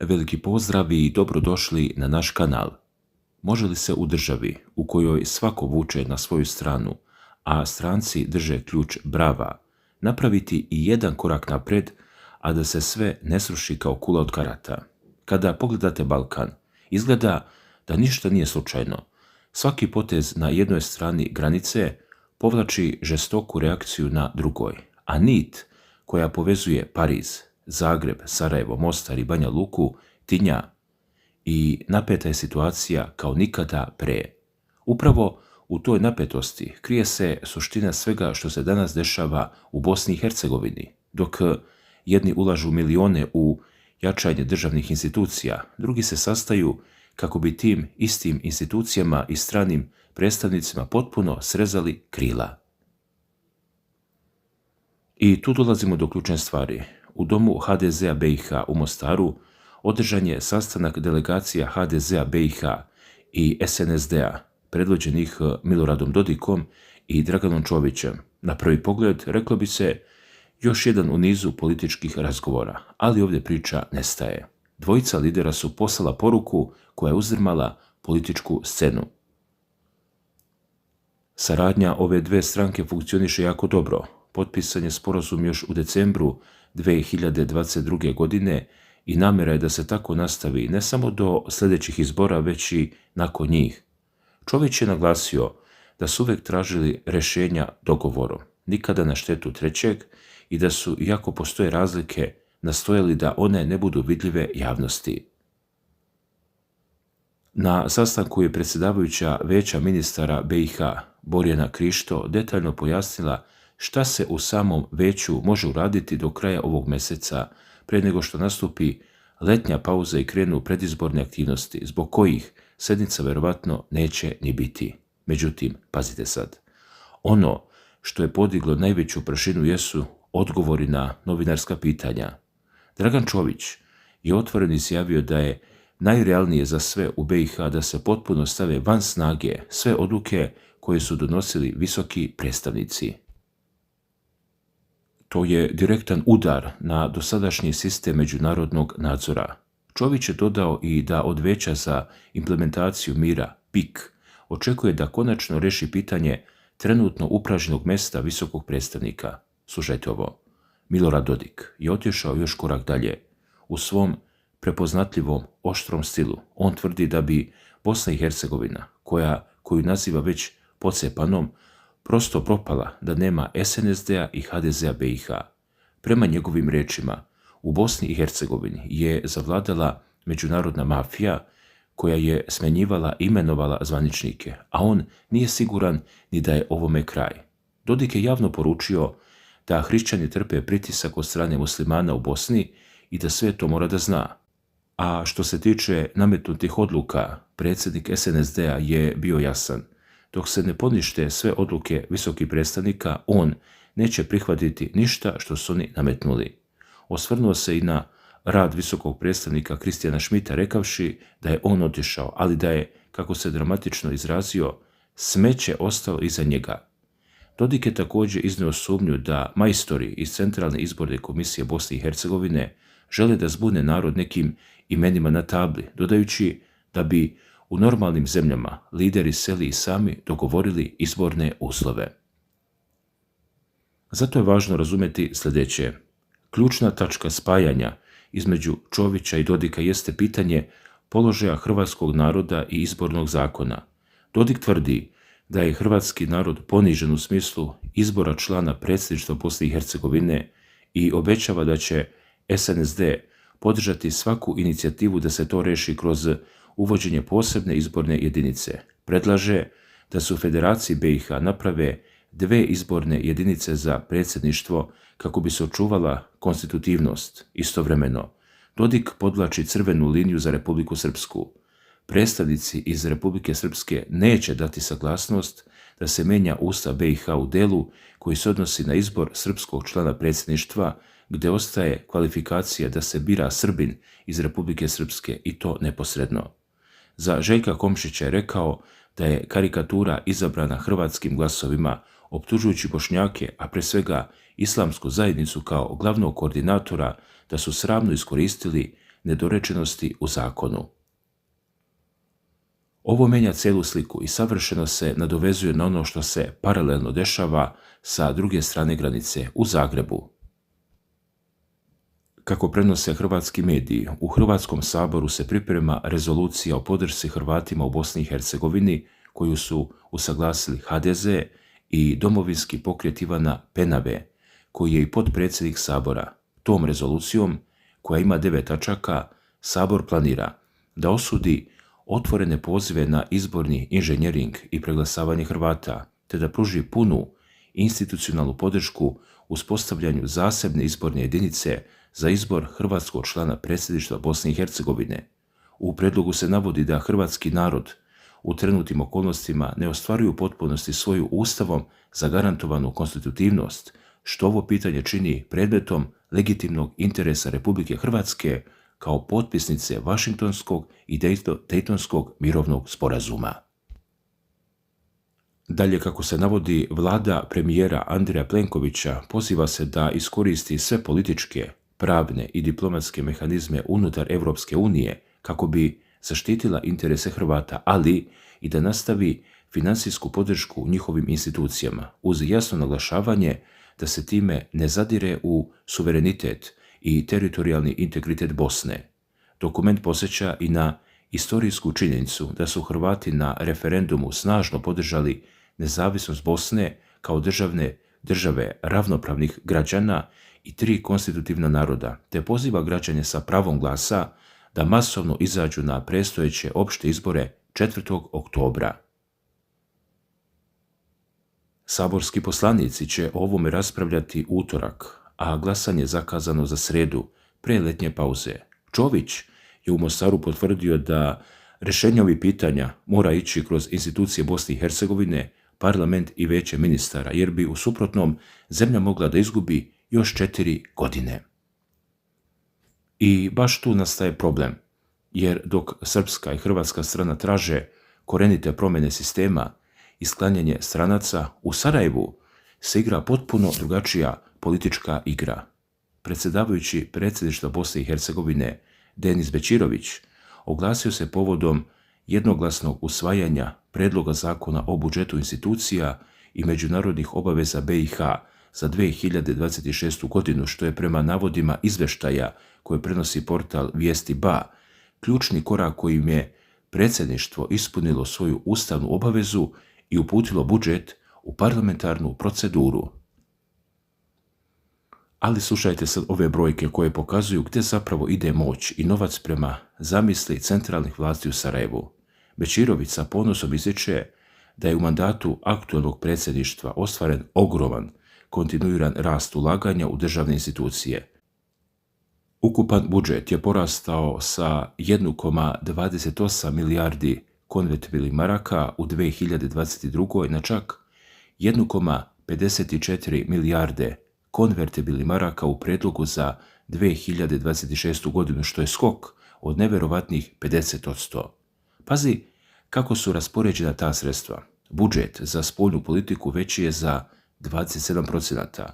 Veliki pozdrav i dobrodošli na naš kanal. Može li se u državi u kojoj svako vuče na svoju stranu, a stranci drže ključ brava, napraviti i jedan korak napred, a da se sve ne sruši kao kula od karata? Kada pogledate Balkan, izgleda da ništa nije slučajno. Svaki potez na jednoj strani granice povlači žestoku reakciju na drugoj, a nit koja povezuje Pariz, Zagreb, Sarajevo, Mostar i Banja Luku tinja i napeta je situacija kao nikada pre. Upravo u toj napetosti krije se suština svega što se danas dešava u Bosni i Hercegovini. Dok jedni ulažu milione u jačanje državnih institucija, drugi se sastaju kako bi tim istim institucijama i stranim predstavnicima potpuno srezali krila. I tu dolazimo do ključne stvari. U domu HDZ-a BiH u Mostaru održan je sastanak delegacija HDZ-a BiH i SNSD-a, predvođenih Miloradom Dodikom i Draganom Čovićem. Na prvi pogled reklo bi se još jedan u nizu političkih razgovora, ali ovdje priča nestaje. Dvojica lidera su poslala poruku koja je uzdrmala političku scenu. Saradnja ove dve stranke funkcioniše jako dobro. Potpisan je sporazum još u decembru 2022. godine i namjera je da se tako nastavi ne samo do sljedećih izbora, već i nakon njih. Čović je naglasio da su uvijek tražili rješenja dogovorom, nikada na štetu trećeg, i da su, iako postoje razlike, nastojali da one ne budu vidljive javnosti. Na sastanku je predsjedavajuća Veća ministara BiH Borjana Krišto detaljno pojasnila šta se u samom veću može uraditi do kraja ovog mjeseca, prije nego što nastupi letnja pauza i krenu predizborne aktivnosti, zbog kojih sednica verovatno neće ni biti. Međutim, pazite sad, ono što je podiglo najveću prašinu jesu odgovori na novinarska pitanja. Dragan Čović je otvoreno izjavio da je najrealnije za sve u BiH da se potpuno stave van snage sve odluke koje su donosili visoki predstavnici. To je direktan udar na dosadašnji sistem međunarodnog nadzora. Čović je dodao i da od Veća za implementaciju mira, PIK, očekuje da konačno reši pitanje trenutno upražnjenog mjesta visokog predstavnika. Slušajte ovo, Milorad Dodik je otišao još korak dalje. U svom prepoznatljivom, oštrom stilu on tvrdi da bi Bosna i Hercegovina, koju naziva već pocepanom, prosto propala da nema SNSD-a i HDZ-a BiH. Prema njegovim riječima, u Bosni i Hercegovini je zavladala međunarodna mafija koja je smenjivala i imenovala zvaničnike, a on nije siguran ni da je ovome kraj. Dodik je javno poručio da hrišćani trpe pritisak od strane muslimana u Bosni i da sve to mora da zna. A što se tiče nametnutih odluka, predsjednik SNSD-a je bio jasan. Dok se ne ponište sve odluke visokih predstavnika, on neće prihvatiti ništa što su oni nametnuli. Osvrnuo se i na rad visokog predstavnika Kristijana Šmita rekavši da je on otišao, ali da je, kako se dramatično izrazio, smeće ostalo iza njega. Dodik je također iznio sumnju da majstori iz Centralne izborne komisije Bosne i Hercegovine žele da zbune narod nekim imenima na tabli, dodajući da bi u normalnim zemljama lideri seli i sami dogovorili izborne uslove. Zato je važno razumjeti sljedeće. Ključna tačka spajanja između Čovića i Dodika jeste pitanje položaja hrvatskog naroda i izbornog zakona. Dodik tvrdi da je hrvatski narod ponižen u smislu izbora člana predsjedništva Bosne i Hercegovine i obećava da će SNSD podržati svaku inicijativu da se to reši kroz uvođenje posebne izborne jedinice. Predlaže da se u Federaciji BiH naprave dve izborne jedinice za predsjedništvo kako bi se očuvala konstitutivnost. Istovremeno, Dodik podvlači crvenu liniju za Republiku Srpsku. Predstavnici iz Republike Srpske neće dati saglasnost da se menja Ustav BiH u delu koji se odnosi na izbor srpskog člana predsjedništva, gdje ostaje kvalifikacija da se bira Srbin iz Republike Srpske i to neposredno. Za Željka Komšića je rekao da je karikatura izabrana hrvatskim glasovima, optužujući Bošnjake, a pre svega islamsku zajednicu kao glavnog koordinatora, da su sramno iskoristili nedorečenosti u zakonu. Ovo menja celu sliku i savršeno se nadovezuje na ono što se paralelno dešava sa druge strane granice u Zagrebu. Kako prenose hrvatski mediji, u Hrvatskom saboru se priprema rezolucija o podršci Hrvatima u Bosni i Hercegovini koju su usaglasili HDZ i Domovinski pokret Ivana Penave, koji je i potpredsjednik Sabora. Tom rezolucijom, koja ima 9 tačaka, Sabor planira da osudi otvorene pozive na izborni inženjering i preglasavanje Hrvata, te da pruži punu institucionalnu podršku uspostavljanju zasebne izborne jedinice za izbor hrvatskog člana predsjedništva Bosne i Hercegovine. U predlogu se navodi da hrvatski narod u trenutnim okolnostima ne ostvaruju u potpunosti svoju ustavom zagarantovanu konstitutivnost, što ovo pitanje čini predmetom legitimnog interesa Republike Hrvatske kao potpisnice Vašingtonskog i Dejtonskog mirovnog sporazuma. Dalje, kako se navodi, vlada premijera Andreja Plenkovića poziva se da iskoristi sve političke, pravne i diplomatske mehanizme unutar Europske unije kako bi zaštitila interese Hrvata, ali i da nastavi financijsku podršku njihovim institucijama, uz jasno naglašavanje da se time ne zadire u suverenitet i teritorijalni integritet Bosne. Dokument podsjeća i na istorijsku činjenicu da su Hrvati na referendumu snažno podržali nezavisnost Bosne kao države ravnopravnih građana i 3 konstitutivna naroda, te poziva građane sa pravom glasa da masovno izađu na predstojeće opšte izbore 4. oktobra. Saborski poslanici će o ovome raspravljati utorak, a glasanje je zakazano za sredu, pre letnje pauze. Čović je u Mostaru potvrdio da rješenje ovih pitanja mora ići kroz institucije Bosne i Hercegovine, parlament i vijeće ministara, jer bi u suprotnom zemlja mogla da izgubi još 4 godine. I baš tu nastaje problem, jer dok srpska i hrvatska strana traže korenite promjene sistema i sklanjanje stranaca, u Sarajevu se igra potpuno drugačija politička igra. Predsjedavajući predsjedništva Bosne i Hercegovine Denis Bećirović oglasio se povodom jednoglasnog usvajanja predloga zakona o budžetu institucija i međunarodnih obaveza BiH za 2026. godinu, što je prema navodima izveštaja koje prenosi portal Vijesti.ba ključni korak kojim je predsjedništvo ispunilo svoju ustavnu obavezu i uputilo budžet u parlamentarnu proceduru. Ali slušajte sad ove brojke koje pokazuju gdje zapravo ide moć i novac prema zamisli centralnih vlasti u Sarajevu. Bećirović sa ponosom ističe da je u mandatu aktualnog predsjedništva ostvaren ogroman kontinuiran rast ulaganja u državne institucije. Ukupan budžet je porastao sa 1,28 milijardi konvertibilnih maraka u 2022. na čak 1,54 milijarde konvertibilnih maraka u predlogu za 2026. godinu, što je skok od neverovatnih 50%. Pazi kako su raspoređena ta sredstva. Budžet za spoljnu politiku veći je za 27%,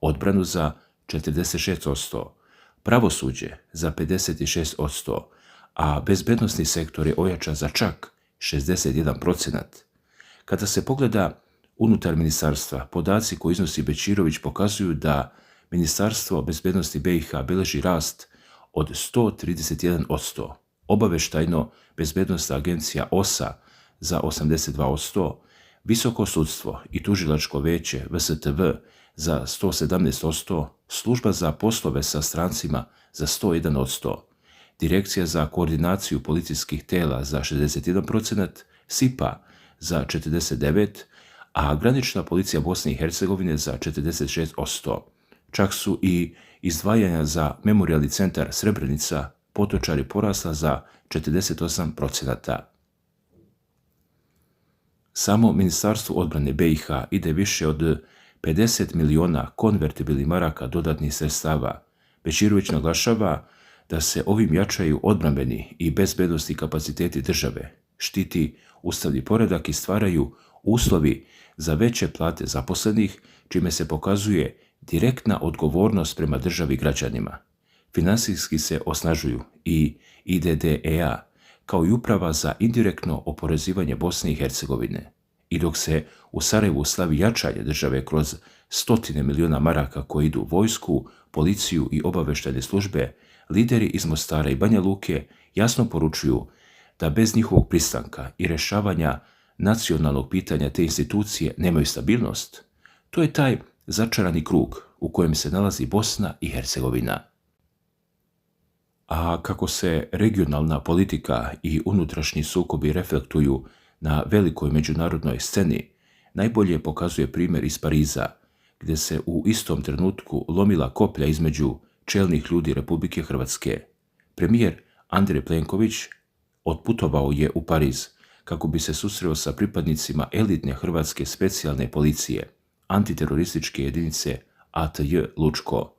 odbranu za 46%, pravosuđe za 56%, a bezbednosni sektor je ojačan za čak 61%. Kada se pogleda unutar ministarstva, podaci koje iznosi Bećirović pokazuju da Ministarstvo bezbednosti BiH beleži rast od 131%, obaveštajno bezbednosna agencija OSA za 82%, visoko sudstvo i tužilačko veće VSTV za 117%, služba za poslove sa strancima za 101%, direkcija za koordinaciju policijskih tela za 61%, SIPA za 49%, a granična policija Bosne i Hercegovine za 46%. Čak su i izdvajanja za memorijalni centar Srebrenica Potočari porasla za 48%. Samo Ministarstvo odbrane BiH ide više od 50 miliona konvertibilnih maraka dodatnih sredstava. Bećirović naglašava da se ovim jačaju odbrambeni i bezbednosni kapaciteti države, štiti ustavni poredak i stvaraju uslovi za veće plate zaposlenih, čime se pokazuje direktna odgovornost prema državi i građanima. Finansijski se osnažuju i IDDEA, kao i Uprava za indirektno oporezivanje Bosne i Hercegovine. I dok se u Sarajevu slavi jačanje države kroz 100 miliona maraka koji idu u vojsku, policiju i obavještajne službe, lideri iz Mostara i Banja Luke jasno poručuju da bez njihovog pristanka i rješavanja nacionalnog pitanja te institucije nemaju stabilnost. To je taj začarani krug u kojem se nalazi Bosna i Hercegovina. A kako se regionalna politika i unutrašnji sukobi reflektuju na velikoj međunarodnoj sceni, najbolje pokazuje primjer iz Pariza, gdje se u istom trenutku lomila koplja između čelnih ljudi Republike Hrvatske. Premijer Andrej Plenković otputovao je u Pariz kako bi se susreo sa pripadnicima elitne hrvatske specijalne policije, antiterorističke jedinice ATJ Lučko.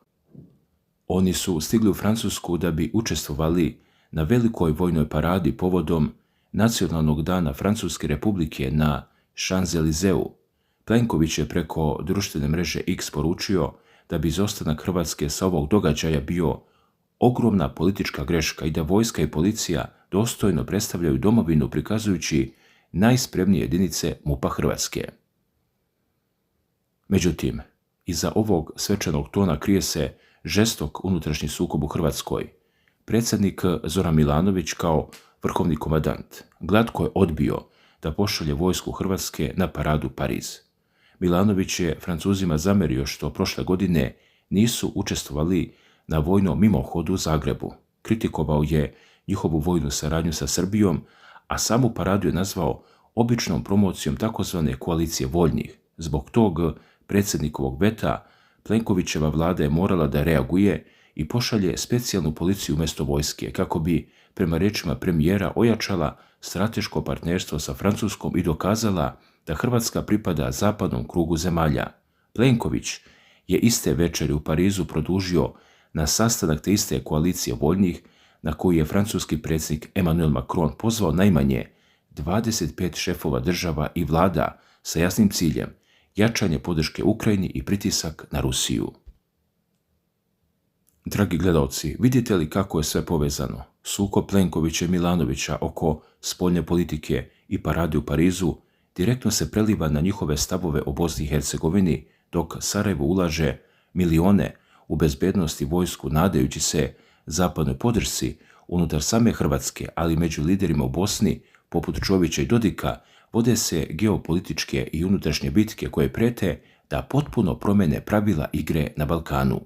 Oni su stigli u Francusku da bi učestvovali na velikoj vojnoj paradi povodom Nacionalnog dana Francuske Republike na Champs-Élysées. Plenković je preko društvene mreže X poručio da bi izostanak Hrvatske sa ovog događaja bio ogromna politička greška i da vojska i policija dostojno predstavljaju domovinu prikazujući najspremnije jedinice MUP-a Hrvatske. Međutim, iza ovog svečanog tona krije se žestok unutrašnji sukob u Hrvatskoj. Predsjednik Zoran Milanović kao vrhovni komandant glatko je odbio da pošalje vojsku Hrvatske na paradu Pariz. Milanović je Francuzima zamerio što prošle godine nisu učestvovali na vojnom mimohodu u Zagrebu. Kritikovao je njihovu vojnu saradnju sa Srbijom, a samu paradu je nazvao običnom promocijom takozvane koalicije voljnih. Zbog tog predsjednikovog veta Plenkovićeva vlada je morala da reaguje i pošalje specijalnu policiju umjesto vojske kako bi, prema riječima premijera, ojačala strateško partnerstvo sa Francuskom i dokazala da Hrvatska pripada zapadnom krugu zemalja. Plenković je iste večeri u Parizu produžio na sastanak te iste koalicije voljnih na koji je francuski predsjednik Emmanuel Macron pozvao najmanje 25 šefova država i vlada sa jasnim ciljem jačanje podrške Ukrajini i pritisak na Rusiju. Dragi gledalci, vidite li kako je sve povezano? Sukob Plenkovića i Milanovića oko spoljne politike i parade u Parizu direktno se preliva na njihove stavove o Bosni i Hercegovini, dok Sarajevo ulaže milione u bezbednost i vojsku nadajući se zapadnoj podršci unutar same Hrvatske, ali među liderima u Bosni, poput Čovića i Dodika, vode se geopolitičke i unutrašnje bitke koje prete da potpuno promene pravila igre na Balkanu.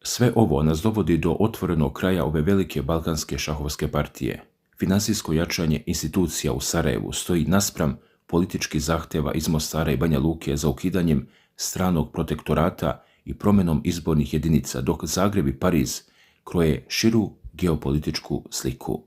Sve ovo nas dovodi do otvorenog kraja ove velike balkanske šahovske partije. Finansijsko jačanje institucija u Sarajevu stoji naspram političkih zahtjeva iz Mostara i Banja Luke za ukidanjem stranog protektorata i promjenom izbornih jedinica, dok Zagreb i Pariz kroje širu geopolitičku sliku.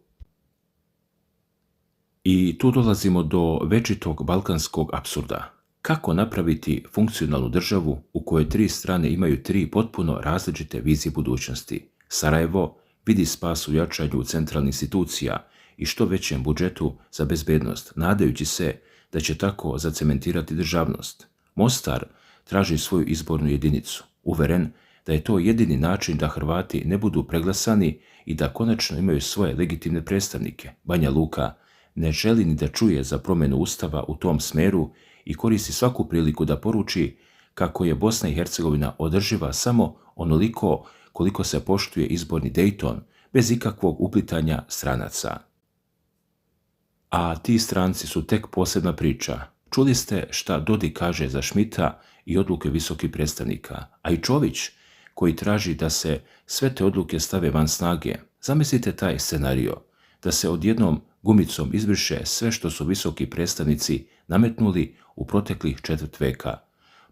I tu dolazimo do večitog balkanskog apsurda. Kako napraviti funkcionalnu državu u kojoj tri strane imaju tri potpuno različite vizije budućnosti? Sarajevo vidi spas u jačanju centralnih institucija i što većem budžetu za bezbednost, nadajući se da će tako zacementirati državnost. Mostar traži svoju izbornu jedinicu, uveren da je to jedini način da Hrvati ne budu preglasani i da konačno imaju svoje legitimne predstavnike. Banja Luka ne želi ni da čuje za promjenu ustava u tom smeru i koristi svaku priliku da poruči kako je Bosna i Hercegovina održiva samo onoliko koliko se poštuje izborni Dayton, bez ikakvog uplitanja stranaca. A ti stranci su tek posebna priča. Čuli ste šta Dodik kaže za Šmita i odluke visokih predstavnika, a i Čović koji traži da se sve te odluke stave van snage. Zamislite taj scenario, da se odjednom gumicom izbriše sve što su visoki predstavnici nametnuli u proteklih 4 veka.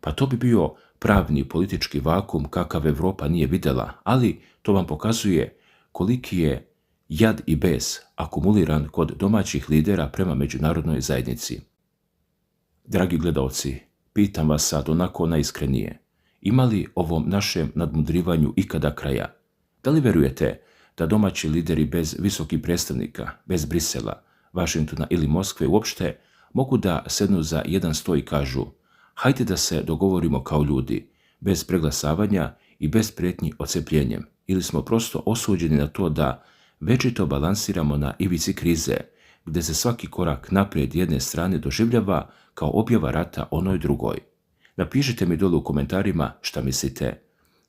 Pa to bi bio pravni i politički vakum kakav Evropa nije vidjela, ali to vam pokazuje koliki je jad i bes akumuliran kod domaćih lidera prema međunarodnoj zajednici. Dragi gledalci, pitam vas sad onako najiskrenije, ima li ovom našem nadmudrivanju ikada kraja? Da li verujete da domaći lideri bez visokih predstavnika, bez Brisela, Vašingtona ili Moskve uopšte mogu da sednu za jedan sto i kažu hajde da se dogovorimo kao ljudi, bez preglasavanja i bez prijetnji odcepljenjem, ili smo prosto osuđeni na to da večito balansiramo na ivici krize, gdje se svaki korak naprijed jedne strane doživljava kao objava rata onoj drugoj. Napišite mi dole u komentarima šta mislite.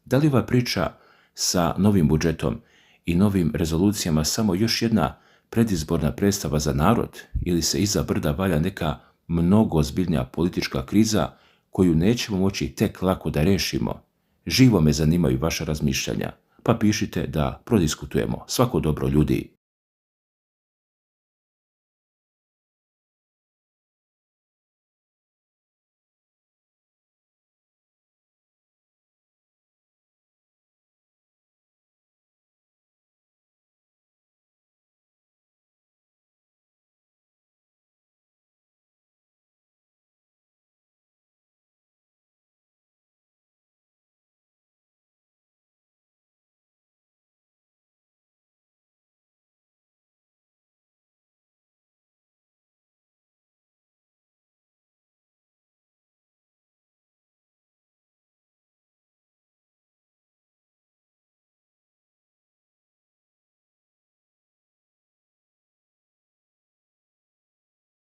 Da li ova priča sa novim budžetom i novim rezolucijama samo još jedna predizborna predstava za narod, ili se iza brda valja neka mnogo ozbiljnija politička kriza koju nećemo moći tek lako da rešimo? Živo me zanimaju vaša razmišljanja, pa pišite da prodiskutujemo. Svako dobro, ljudi!